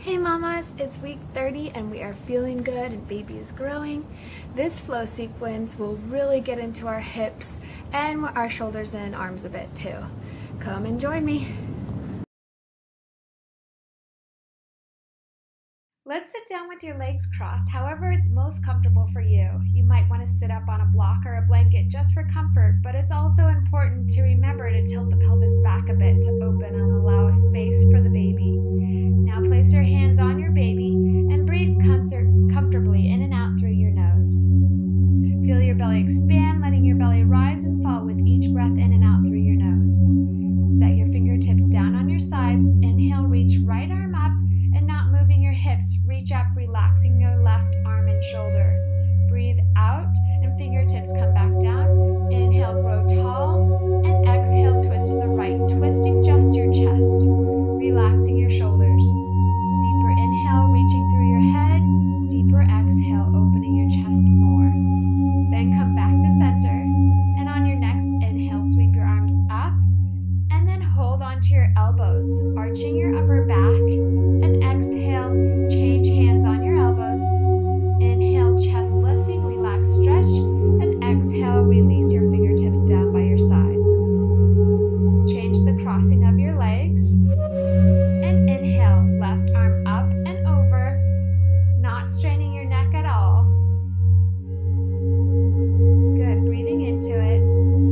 Hey mamas, it's week 30 and we are feeling good and baby is growing. This flow sequence will really get into our hips and our shoulders and arms a bit too. Come and join me. Let's sit down with your legs crossed, however it's most comfortable for you. You might want to sit up on a block or a blanket just for comfort, but it's also important to remember to tilt the pelvis back a bit to open and allow a space for the baby. Now place your hands on your baby and breathe comfortably in and out through your nose. Feel your belly expand, letting your belly rise and fall with each breath in and out through your nose. Set your fingertips down on your sides. Inhale, reach right arm up and not moving your hips. Reach up, relaxing your left arm and shoulder. Breathe out and fingertips come back down. Inhale, grow tall, and exhale, twist to the right, twisting just your chest, relaxing your shoulders. Deeper inhale, reaching through your head. Deeper exhale, opening your chest more. Then come back to center, and on your next inhale, sweep your arms up, and then hold onto your elbows, arching your upper back, and exhale, change hands on your elbows. Inhale, chest lifting, relax, stretch, and exhale, release your fingertips down by your sides. Change the crossing of your legs, and inhale, left arm up and over, not straining your neck at all. Good, breathing into it.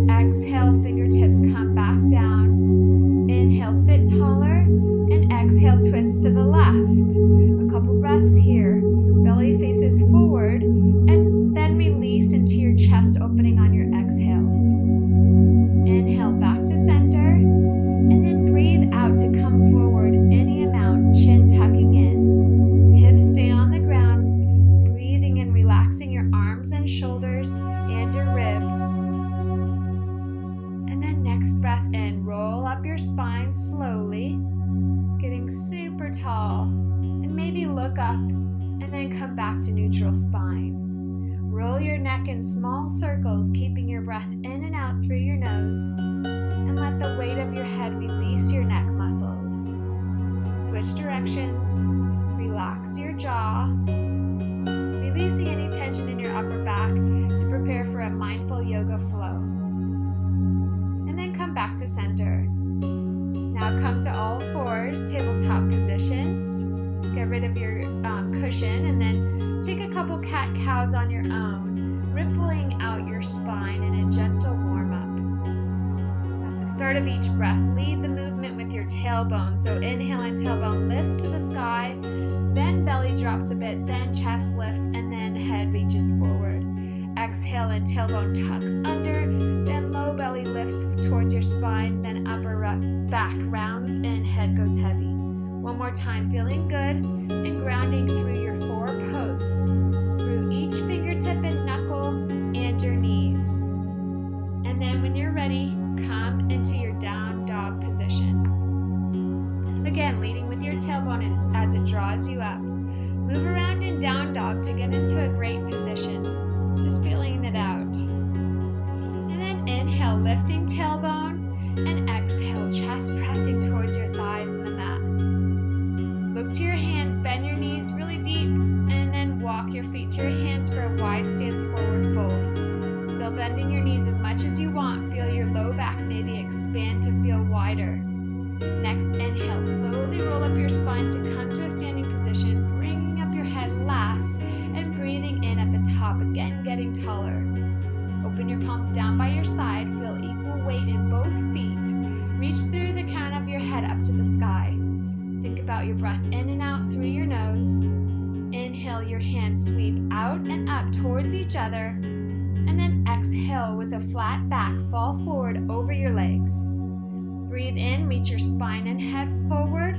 Exhale, fingertips come back down. Inhale, sit taller, and exhale, twist to the left. A couple breaths here. Belly faces forward, and then release into your chest, opening on your exhales. Inhale, back to center, and then breathe out to come forward any amount, chin tucking in. Hips stay on the ground, breathing and relaxing your arms and shoulders and your ribs. And then next breath in, roll up your spine slowly, getting super tall, and maybe look up and then come back to neutral spine. Roll your neck in small circles, keeping your breath in and out through your nose, and let the weight of your head release your neck muscles. Switch directions, relax your jaw, releasing any tension in your upper back to prepare for a mindful yoga flow. And then come back to center. Now come to all fours, tabletop position. Get rid of your cushion and then take a couple cat-cows on your own, rippling out your spine in a gentle warm-up. At the start of each breath, lead the movement with your tailbone. So inhale and tailbone lifts to the sky, then belly drops a bit, then chest lifts, and then head reaches forward. Exhale and tailbone tucks under, then low belly lifts towards your spine, then upper back rounds and head goes heavy. One more time, feeling good and grounding through your four posts, through each fingertip and knuckle and your knees. And then when you're ready, come into your down dog position. Again, leading with your tailbone as it draws you up. Move around in down dog to get into a great position, just feeling it out. And then inhale, lifting tailbone, and exhale, chest pressing towards your thighs and the mat. Look to your hands, bend your knees really deep, and then walk your feet to your hands for a wide stance forward fold. Still bending your knees as much as you want. Feel your low back maybe expand to feel wider. Next, inhale, slowly roll up your spine to come to a standing position, bringing up your head last, and breathing in at the top, again getting taller. Open your palms down by your side, feel equal weight in both feet. Reach through the crown of your head up to the sky. Think about your breath in and out through your nose. Inhale, your hands sweep out and up towards each other. And then exhale with a flat back, fall forward over your legs. Breathe in, reach your spine and head forward.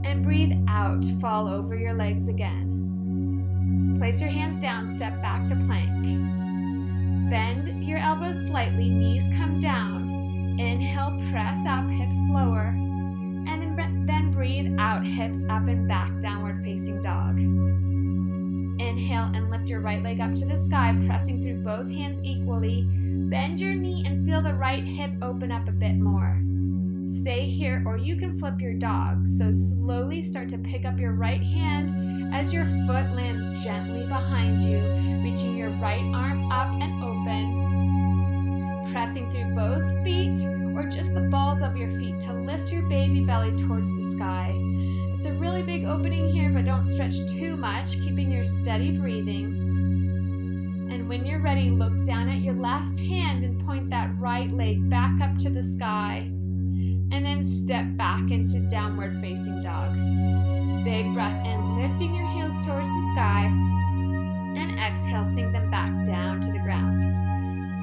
And breathe out, fall over your legs again. Place your hands down, step back to plank. Bend your elbows slightly, knees come down. Inhale, press up, hips lower. And then breathe out, hips up and back, downward facing dog. Inhale and lift your right leg up to the sky, pressing through both hands equally. Bend your knee and feel the right hip open up a bit more. Stay here, or you can flip your dog. So slowly start to pick up your right hand as your foot lands gently behind you, reaching your right arm up and open, pressing through both feet or just the balls of your feet to lift your baby belly towards the sky. It's a really big opening here, but don't stretch too much, keeping your steady breathing. And when you're ready, look down at your left hand and point that right leg back up to the sky. And then step back into downward facing dog. Big breath in, lifting your heels towards the sky. And exhale, sink them back down to the ground.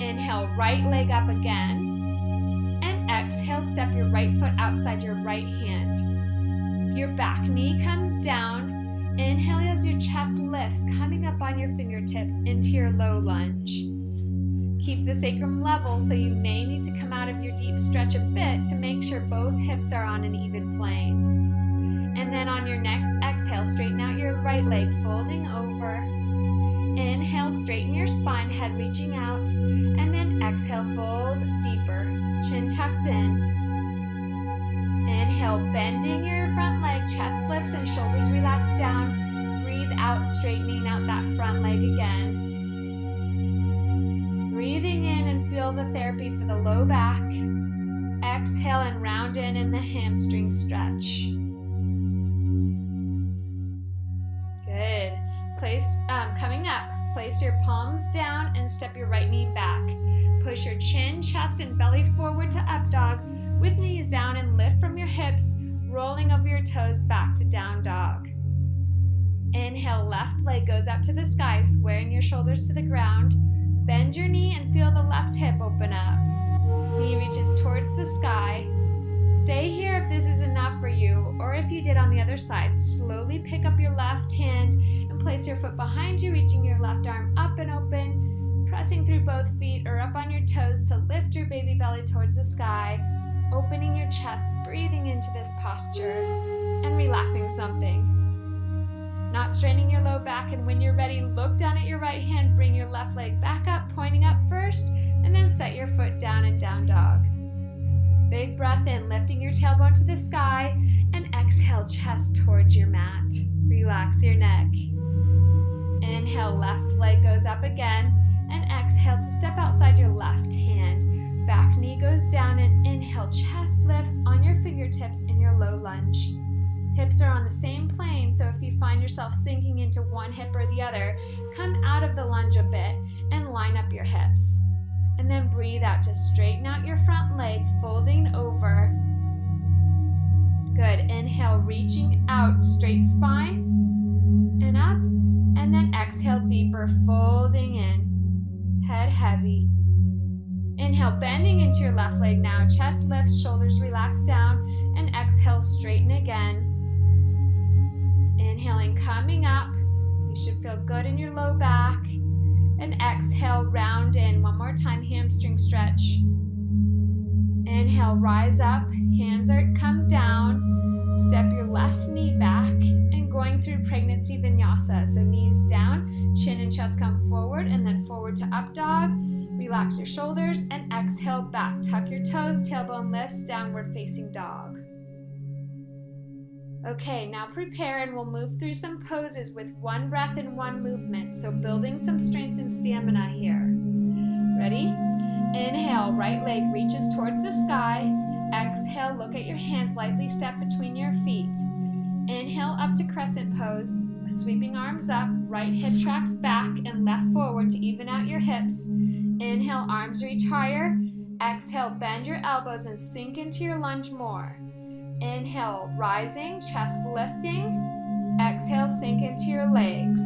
Inhale, right leg up again. And exhale, step your right foot outside your right hand. Your back knee comes down. Inhale as your chest lifts, coming up on your fingertips into your low lunge. Keep the sacrum level, so you may need to come out of your deep stretch a bit to make sure both hips are on an even plane. And then on your next exhale, straighten out your right leg, folding over. Inhale, straighten your spine, head reaching out. And then exhale, fold deeper. Chin tucks in. Inhale, bending your front leg, chest lifts and shoulders relax down. Breathe out, straightening out that front leg again. Breathing in and feel the therapy for the low back. Exhale and round in the hamstring stretch. Good. Coming up, place your palms down and step your right knee back. Push your chin, chest, and belly forward to up dog with knees down and lift from your hips, rolling over your toes back to down dog. Inhale, left leg goes up to the sky, squaring your shoulders to the ground. Bend your knee and feel the left hip open up. Knee reaches towards the sky. Stay here if this is enough for you, or if you did on the other side, slowly pick up your left hand and place your foot behind you, reaching your left arm up and open, pressing through both feet or up on your toes to lift your baby belly towards the sky, opening your chest, breathing into this posture, and relaxing something. Not straining your low back, and when you're ready, look down at your right hand, bring your left leg back up, pointing up first, and then set your foot down in down dog. Big breath in, lifting your tailbone to the sky, and exhale, chest towards your mat. Relax your neck. Inhale, left leg goes up again, and exhale to step outside your left hand. Back knee goes down, and inhale, chest lifts on your fingertips in your low lunge. Hips are on the same plane, so if you find yourself sinking into one hip or the other, come out of the lunge a bit and line up your hips. And then breathe out to straighten out your front leg, folding over. Good. Inhale, reaching out, straight spine and up. And then exhale, deeper, folding in. Head heavy. Inhale, bending into your left leg now. Chest lifts, shoulders relax down. And exhale, straighten again. Inhaling, coming up. You should feel good in your low back. And exhale, round in. One more time, hamstring stretch. Inhale, rise up. Hands come down. Step your left knee back. And going through pregnancy vinyasa. So knees down, chin and chest come forward, and then forward to up dog. Relax your shoulders and exhale back. Tuck your toes, tailbone lifts, downward facing dog. Okay, now prepare and we'll move through some poses with one breath and one movement. So building some strength and stamina here. Ready? Inhale, right leg reaches towards the sky. Exhale, look at your hands, lightly step between your feet. Inhale up to crescent pose, sweeping arms up, right hip tracks back and left forward to even out your hips. Inhale, arms reach higher. Exhale, bend your elbows and sink into your lunge more. Inhale, rising, chest lifting. Exhale, sink into your legs.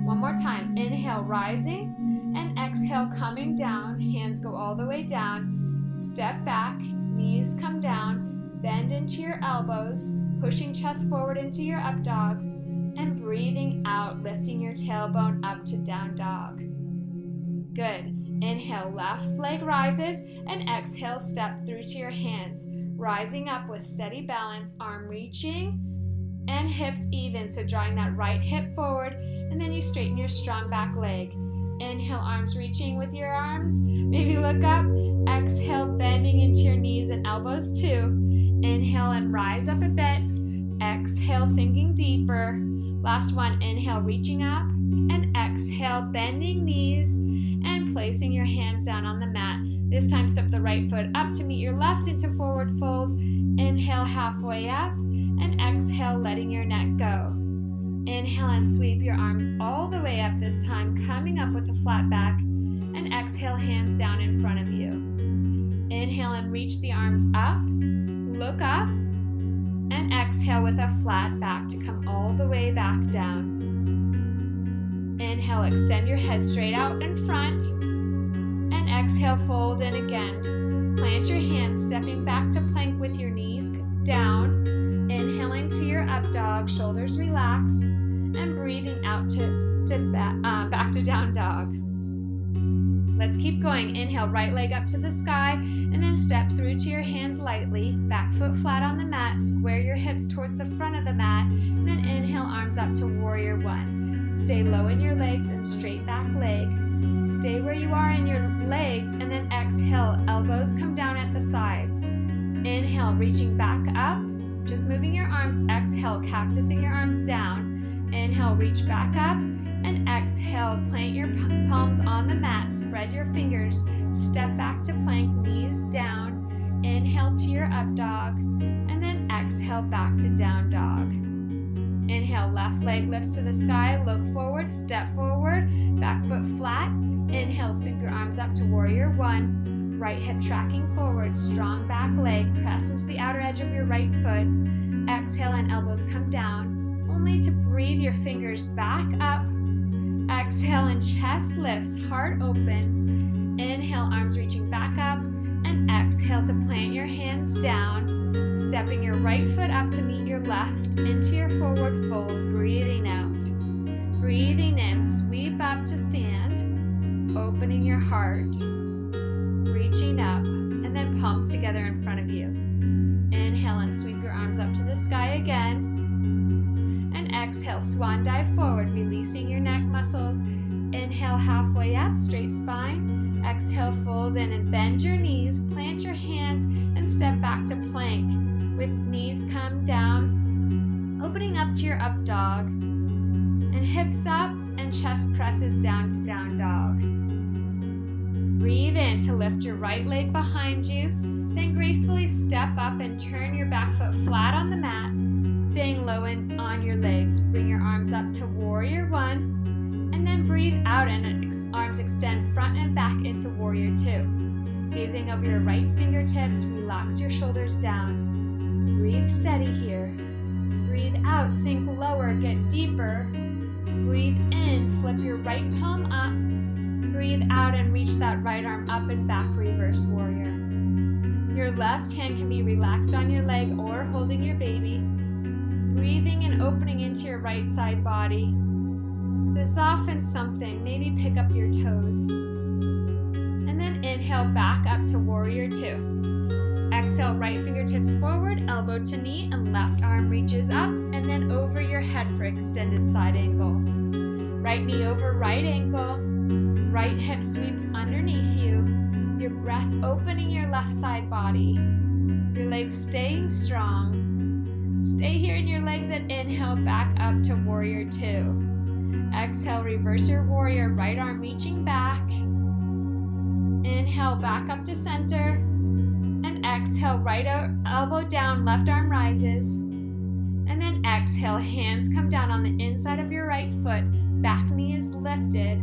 One more time. Inhale, rising. And exhale, coming down. Hands go all the way down. Step back. Knees come down. Bend into your elbows. Pushing chest forward into your up dog. And breathing out, lifting your tailbone up to down dog. Good. Inhale, left leg rises. And exhale, step through to your hands. Rising up with steady balance, arm reaching and hips even. So drawing that right hip forward, and then you straighten your strong back leg. Inhale, arms reaching with your arms. Maybe look up. Exhale, bending into your knees and elbows too. Inhale and rise up a bit. Exhale, sinking deeper. Last one, inhale, reaching up. And exhale, bending knees and placing your hands down on the mat. This time, step the right foot up to meet your left into forward fold. Inhale, halfway up. And exhale, letting your neck go. Inhale and sweep your arms all the way up this time, coming up with a flat back. And exhale, hands down in front of you. Inhale and reach the arms up. Look up. And exhale with a flat back to come all the way back down. Inhale, extend your head straight out in front. And exhale, fold in again. Plant your hands, stepping back to plank with your knees down. Inhaling to your up dog, shoulders relax. And breathing out back to down dog. Let's keep going. Inhale, right leg up to the sky, and then step through to your hands lightly. Back foot flat on the mat. Square your hips towards the front of the mat, and then inhale, arms up to warrior one. Stay low in your legs and straight back leg. Stay where you are in your legs, and then exhale, elbows come down at the sides. Inhale, reaching back up, just moving your arms. Exhale, cactusing your arms down. Inhale, reach back up. And exhale, plant your palms on the mat, spread your fingers, step back to plank, knees down. Inhale to your up dog, and then exhale back to down dog. Inhale, left leg lifts to the sky, look forward, step forward, back foot flat. Inhale, sweep your arms up to warrior one. Right hip tracking forward, strong back leg, press into the outer edge of your right foot. Exhale and elbows come down, only to breathe your fingers back up. Exhale and chest lifts, heart opens. Inhale, arms reaching back up. And exhale to plant your hands down. Stepping your right foot up to meet your left into your forward fold. Breathing out. Breathing in, sweep up to stand. Opening your heart. Reaching up. And then palms together in front of you. Inhale and sweep your arms up to the sky again. Exhale, swan dive forward, releasing your neck muscles. Inhale, halfway up, straight spine. Exhale, fold in and bend your knees, plant your hands, and step back to plank. With knees come down, opening up to your up dog. And hips up and chest presses down to down dog. Breathe in to lift your right leg behind you. Then gracefully step up and turn your back foot flat on the mat. Staying low on your legs, bring your arms up to warrior one, and then breathe out and arms extend front and back into warrior two. Gazing over your right fingertips, relax your shoulders down. Breathe steady here. Breathe out, sink lower, get deeper. Breathe in, flip your right palm up. Breathe out and reach that right arm up and back, reverse warrior. Your left hand can be relaxed on your leg or holding your baby. Breathing and opening into your right side body. So soften something, maybe pick up your toes. And then inhale back up to warrior two. Exhale, right fingertips forward, elbow to knee, and left arm reaches up, and then over your head for extended side angle. Right knee over right ankle. Right hip sweeps underneath you. Your breath opening your left side body. Your legs staying strong. Stay here in your legs and inhale back up to warrior two. Exhale, reverse your warrior, right arm reaching back. Inhale back up to center. And exhale, right elbow down, left arm rises. And then exhale, hands come down on the inside of your right foot. Back knee is lifted.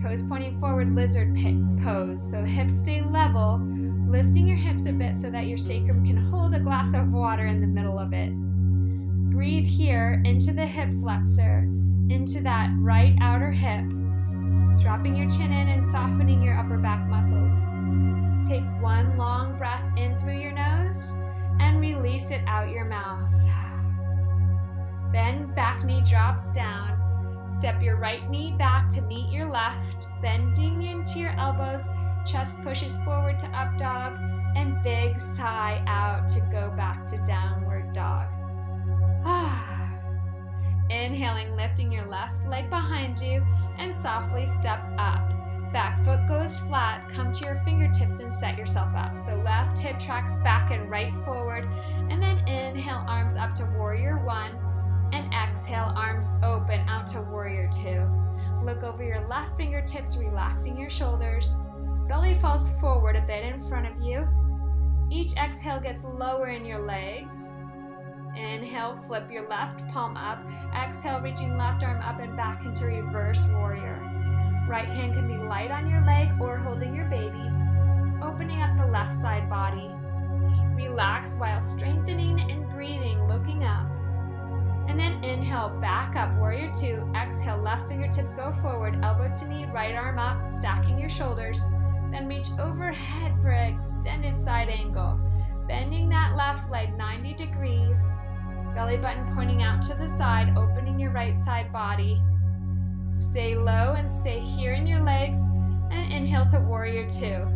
Toes pointing forward, lizard pose. So hips stay level, lifting your hips a bit so that your sacrum can hold a glass of water in the middle of it. Breathe here into the hip flexor, into that right outer hip, dropping your chin in and softening your upper back muscles. Take one long breath in through your nose and release it out your mouth. Then back knee drops down. Step your right knee back to meet your left, bending into your elbows, chest pushes forward to up dog, and big sigh out to go back to downward dog. Inhaling, lifting your left leg behind you, and softly step up. Back foot goes flat, come to your fingertips and set yourself up. So left hip tracks back and right forward, and then inhale, arms up to warrior one, and exhale, arms open out to warrior two. Look over your left fingertips, relaxing your shoulders. Belly falls forward a bit in front of you. Each exhale gets lower in your legs. Inhale, flip your left palm up. Exhale, reaching left arm up and back into reverse warrior. Right hand can be light on your leg or holding your baby, opening up the left side body. Relax while strengthening and breathing, looking up. And then inhale, back up, warrior two. Exhale, left fingertips go forward, elbow to knee, right arm up, stacking your shoulders. Then reach overhead for an extended side angle. Bending that left leg 90 degrees. Belly button pointing out to the side, opening your right side body. Stay low and stay here in your legs, and inhale to warrior two.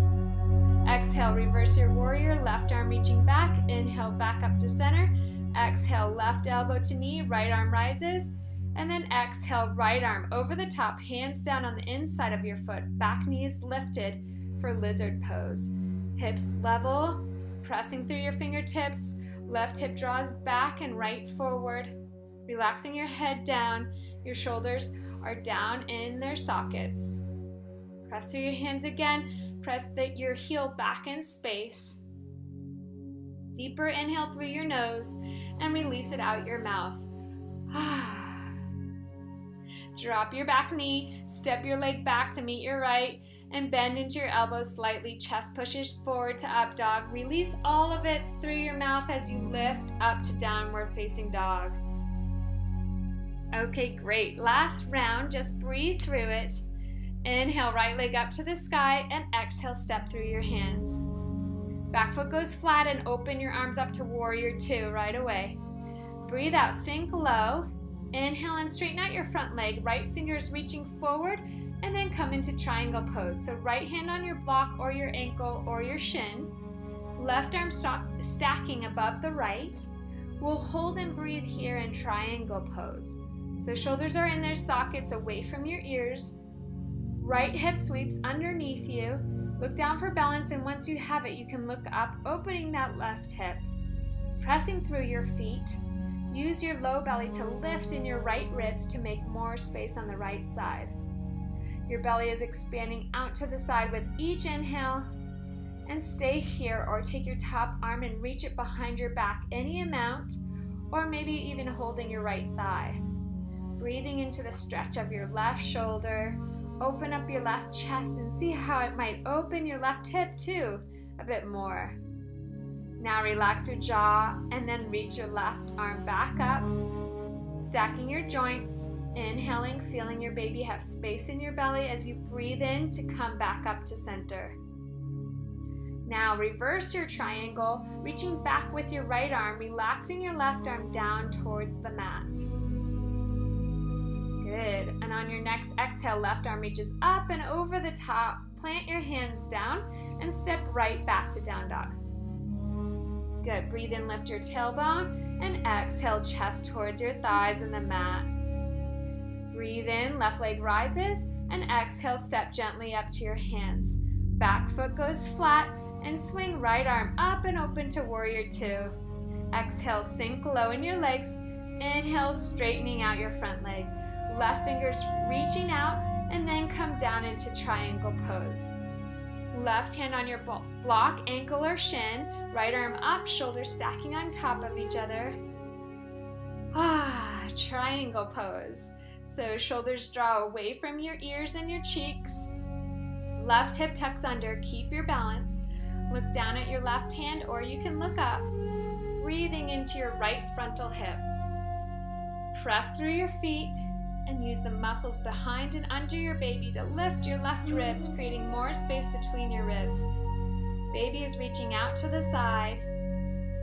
Exhale, reverse your warrior, left arm reaching back. Inhale, back up to center. Exhale, left elbow to knee, right arm rises. And then exhale, right arm over the top, hands down on the inside of your foot, back knees lifted for lizard pose. Hips level, pressing through your fingertips. Left hip draws back and right forward. Relaxing your head down, your shoulders are down in their sockets. Press through your hands again. Press your heel back in space. Deeper inhale through your nose and release it out your mouth. Drop your back knee, step your leg back to meet your right, and bend into your elbows slightly. Chest pushes forward to up dog. Release all of it through your mouth as you lift up to downward facing dog. Okay, great. Last round, just breathe through it. Inhale, right leg up to the sky, and exhale, step through your hands. Back foot goes flat and open your arms up to warrior two right away. Breathe out, sink low. Inhale and straighten out your front leg, right fingers reaching forward, and then come into triangle pose. So right hand on your block or your ankle or your shin. Left arm stacking above the right. We'll hold and breathe here in triangle pose. So shoulders are in their sockets away from your ears. Right hip sweeps underneath you. Look down for balance, and once you have it, you can look up, opening that left hip. Pressing through your feet. Use your low belly to lift in your right ribs to make more space on the right side. Your belly is expanding out to the side with each inhale. And stay here, or take your top arm and reach it behind your back, any amount, or maybe even holding your right thigh. Breathing into the stretch of your left shoulder. Open up your left chest and see how it might open your left hip too, a bit more. Now relax your jaw and then reach your left arm back up, stacking your joints, inhaling, feeling your baby have space in your belly as you breathe in to come back up to center. Now reverse your triangle, reaching back with your right arm, relaxing your left arm down towards the mat. Good. And on your next exhale, left arm reaches up and over the top. Plant your hands down and step right back to down dog. Good. Breathe in, lift your tailbone, and exhale, chest towards your thighs and the mat. Breathe in, left leg rises, and exhale, step gently up to your hands. Back foot goes flat, and swing right arm up and open to warrior two. Exhale, sink low in your legs. Inhale, straightening out your front leg. Left fingers reaching out, and then come down into triangle pose. Left hand on your block, ankle or shin. Right arm up, shoulders stacking on top of each other. Triangle pose. So shoulders draw away from your ears and your cheeks. Left hip tucks under, keep your balance. Look down at your left hand, or you can look up. Breathing into your right frontal hip. Press through your feet and use the muscles behind and under your baby to lift your left ribs, creating more space between your ribs. Baby is reaching out to the side.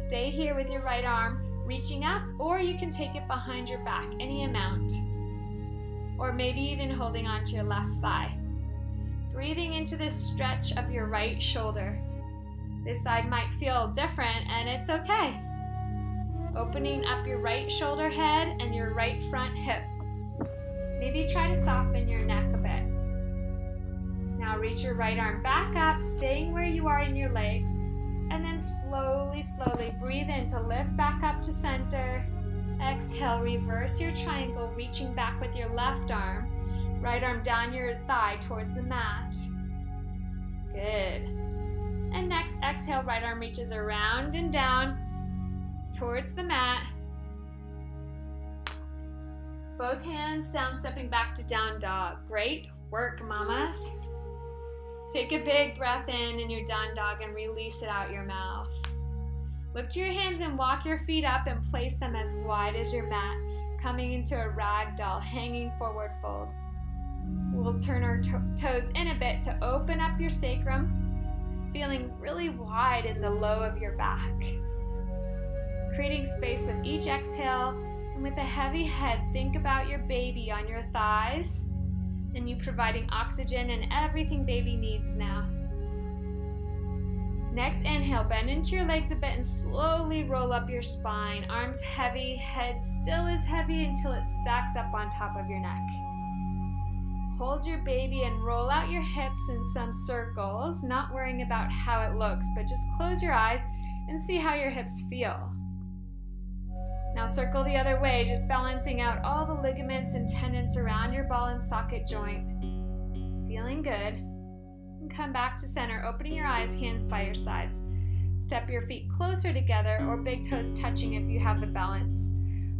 Stay here with your right arm reaching up, or you can take it behind your back, any amount. Or maybe even holding onto your left thigh. Breathing into this stretch of your right shoulder. This side might feel different, and it's okay. Opening up your right shoulder head and your right front hip. Maybe try to soften your neck a bit. Now Now reach your right arm back up, staying where you are in your legs, and then slowly breathe in to lift back up to center. Exhale, reverse your triangle, reaching back with your left arm. Right arm down your thigh towards the mat. Good. And next, exhale, right arm reaches around and down towards the mat. Both hands down, stepping back to down dog. Great work, mamas. Take a big breath in your down dog and release it out your mouth. Look to your hands and walk your feet up and place them as wide as your mat, coming into a ragdoll, hanging forward fold. We'll turn our toes in a bit to open up your sacrum, feeling really wide in the low of your back. Creating space with each exhale, and with a heavy head, think about your baby on your thighs, and you providing oxygen and everything baby needs now. Next, inhale, bend into your legs a bit and slowly roll up your spine. Arms heavy, head still as heavy until it stacks up on top of your neck. Hold your baby and roll out your hips in some circles, not worrying about how it looks, but just close your eyes and see how your hips feel. Now circle the other way, just balancing out all the ligaments and tendons around your ball and socket joint. Feeling good. And come back to center, opening your eyes, hands by your sides. Step your feet closer together or big toes touching if you have the balance.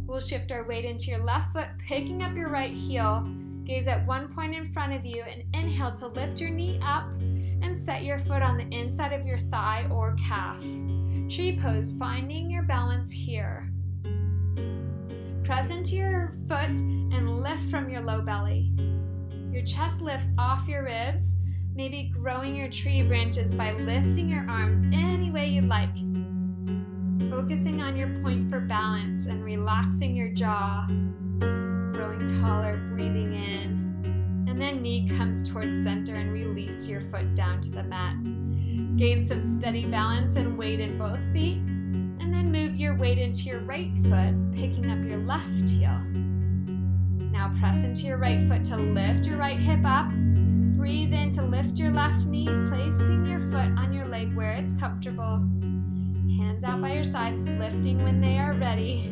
We'll shift our weight into your left foot, picking up your right heel. Gaze at one point in front of you and inhale to lift your knee up and set your foot on the inside of your thigh or calf. Tree pose, finding your balance here. Press into your foot and lift from your low belly. Your chest lifts off your ribs, maybe growing your tree branches by lifting your arms any way you'd like. Focusing on your point for balance and relaxing your jaw. Growing taller, breathing in. And then knee comes towards center and release your foot down to the mat. Gain some steady balance and weight in both feet. And then move your weight into your right foot, picking up your left heel. Now press into your right foot to lift your right hip up. Breathe in to lift your left knee, placing your foot on your leg where it's comfortable. Hands out by your sides, lifting when they are ready.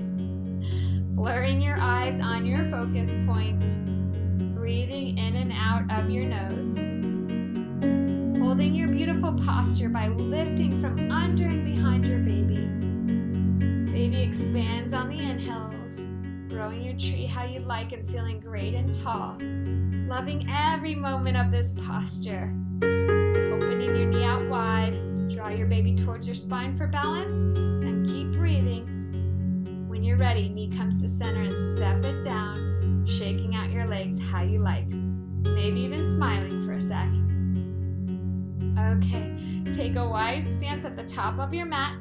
Blurring your eyes on your focus point. Breathing in and out of your nose. Holding your beautiful posture by lifting from under and behind your baby. Baby expands on the inhales, growing your tree how you like and feeling great and tall. Loving every moment of this posture. Opening your knee out wide, draw your baby towards your spine for balance, and keep breathing. When you're ready, knee comes to center and step it down, shaking out your legs how you like. Maybe even smiling for a sec. Okay, take a wide stance at the top of your mat.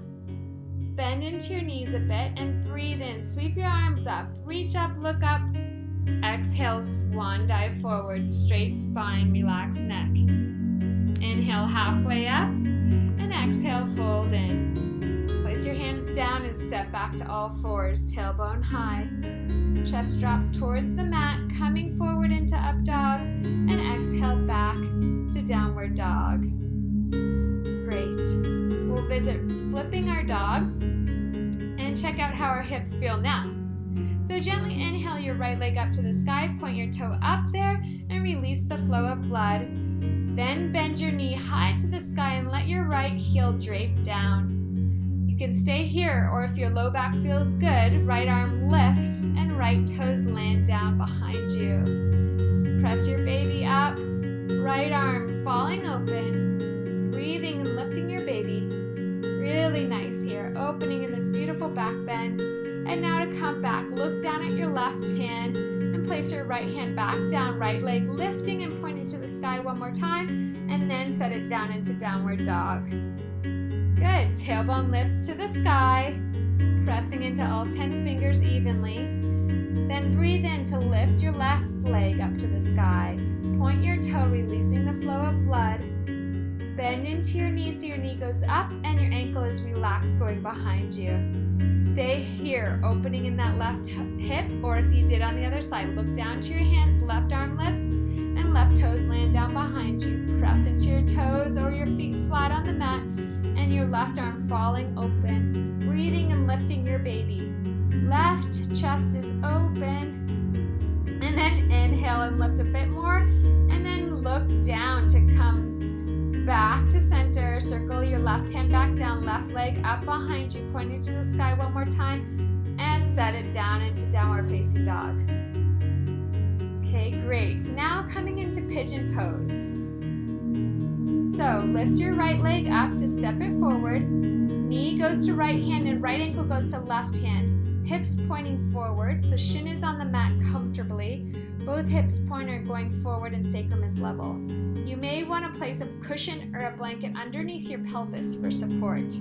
Bend into your knees a bit and breathe in. Sweep your arms up, reach up, look up. Exhale, swan dive forward, straight spine, relaxed neck. Inhale, halfway up, and exhale, fold in. Place your hands down and step back to all fours, tailbone high. Chest drops towards the mat, coming forward into up dog, and exhale back to downward dog. Great. We'll visit flipping our dog and check out how our hips feel now. So gently inhale your right leg up to the sky, point your toe up there, and release the flow of blood. Then bend your knee high to the sky and let your right heel drape down. You can stay here, or if your low back feels good, right arm lifts and right toes land down behind you. Press your baby up, right arm falling open, breathing and lifting your baby. Really nice here, opening in this beautiful back bend. And now to come back, look down at your left hand and place your right hand back down, right leg lifting and pointing to the sky one more time, and then set it down into downward dog. Good, tailbone lifts to the sky, pressing into all 10 fingers evenly. Then breathe in to lift your left leg up to the sky. Point your toe, releasing the flow of blood. Bend into your knee so your knee goes up and your ankle is relaxed going behind you. Stay here, opening in that left hip, or if you did on the other side, look down to your hands, left arm lifts, and and left toes land down behind you. Press into your toes or your feet flat on the mat, and your left arm falling open. Breathing and lifting your baby. Left chest is open. And then inhale and lift a bit more. And then look down to come back to center. Circle your left hand back down, left leg up behind you, pointing to the sky one more time. And set it down into downward facing dog. Okay, great. Now coming into pigeon pose. So lift your right leg up to step it forward. Knee goes to right hand and right ankle goes to left hand. Hips pointing forward, so shin is on the mat comfortably. Both hips point are going forward and sacrum is level. You may want to place a cushion or a blanket underneath your pelvis for support.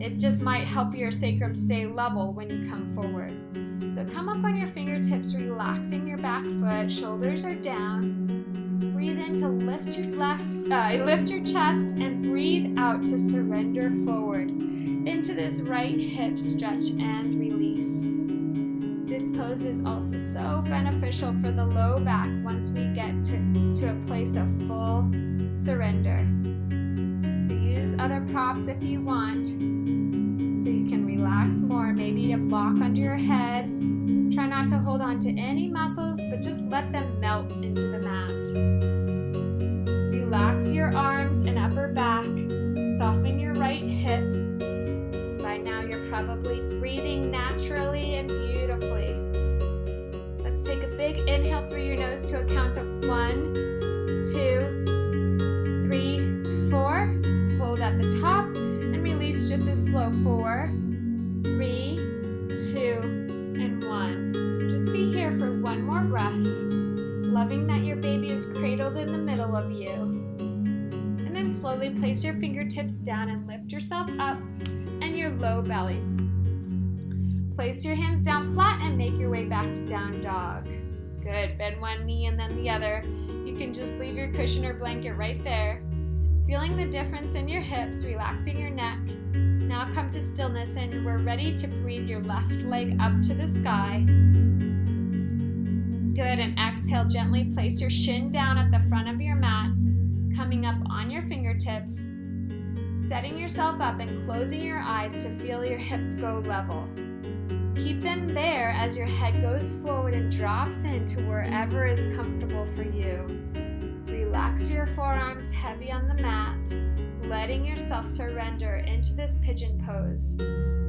It just might help your sacrum stay level when you come forward. So come up on your fingertips, relaxing your back foot. Shoulders are down. Breathe in to lift your chest, and breathe out to surrender forward into this right hip stretch and release. This pose is also so beneficial for the low back once we get to a place of full surrender. So use other props if you want, so you can relax more. Maybe a block under your head. Try not to hold on to any muscles, but just let them melt into the mat. Relax your arms and upper back. Soften your right hip. By now you're probably breathing naturally and beautifully. Let's take a big inhale through your nose to a count of 1, 2, 3, 4. Hold at the top and release just as slow. 4, 3, 2, and 1. Just be here for one more breath, loving that your baby is cradled in the middle of you. And then slowly place your fingertips down and lift yourself up and your low belly. Place your hands down flat and make your way back to down dog. Good. Bend one knee and then the other. You can just leave your cushion or blanket right there. Feeling the difference in your hips, relaxing your neck. Now come to stillness, and we're ready to breathe your left leg up to the sky. Good, and exhale, gently place your shin down at the front of your mat, coming up on your fingertips, setting yourself up and closing your eyes to feel your hips go level. Keep them there as your head goes forward and drops into wherever is comfortable for you. Relax your forearms heavy on the mat, letting yourself surrender into this pigeon pose,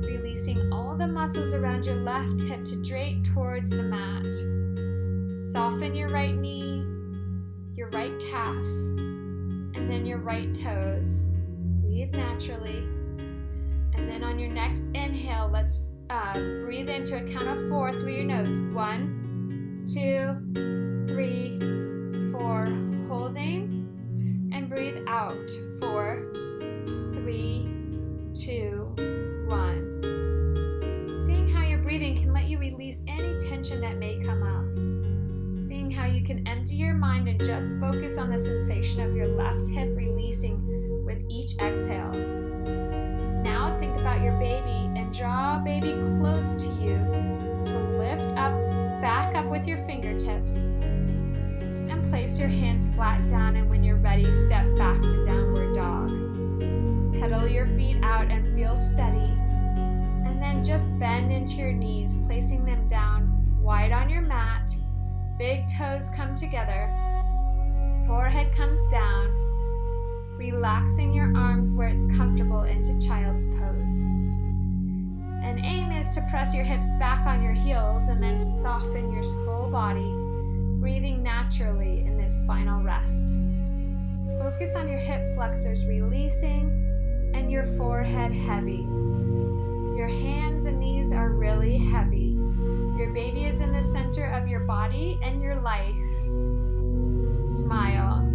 releasing all the muscles around your left hip to drape towards the mat. Soften your right knee, your right calf, and then your right toes. Breathe naturally. And then on your next inhale, let's breathe into a count of 4 through your nose. 1, 2, 3, 4. Holding. And breathe out. 4, 3, 2, 1. Seeing how your breathing can let you release any tension that may come up. Seeing how you can empty your mind and just focus on the sensation of your left hip releasing with each exhale. Now think about your baby and draw baby close to you to lift up, back up with your fingertips. And place your hands flat down, and when you're ready, step back to downward dog. Pedal your feet out and feel steady. And then just bend into your knees, placing them down wide on your mat. Big toes come together. Forehead comes down. Relaxing your arms where it's comfortable into child's pose. And aim is to press your hips back on your heels and then to soften your whole body, breathing naturally in this final rest. Focus on your hip flexors releasing and your forehead heavy. Your hands and knees are really heavy. Your baby is in the center of your body and your life. Smile.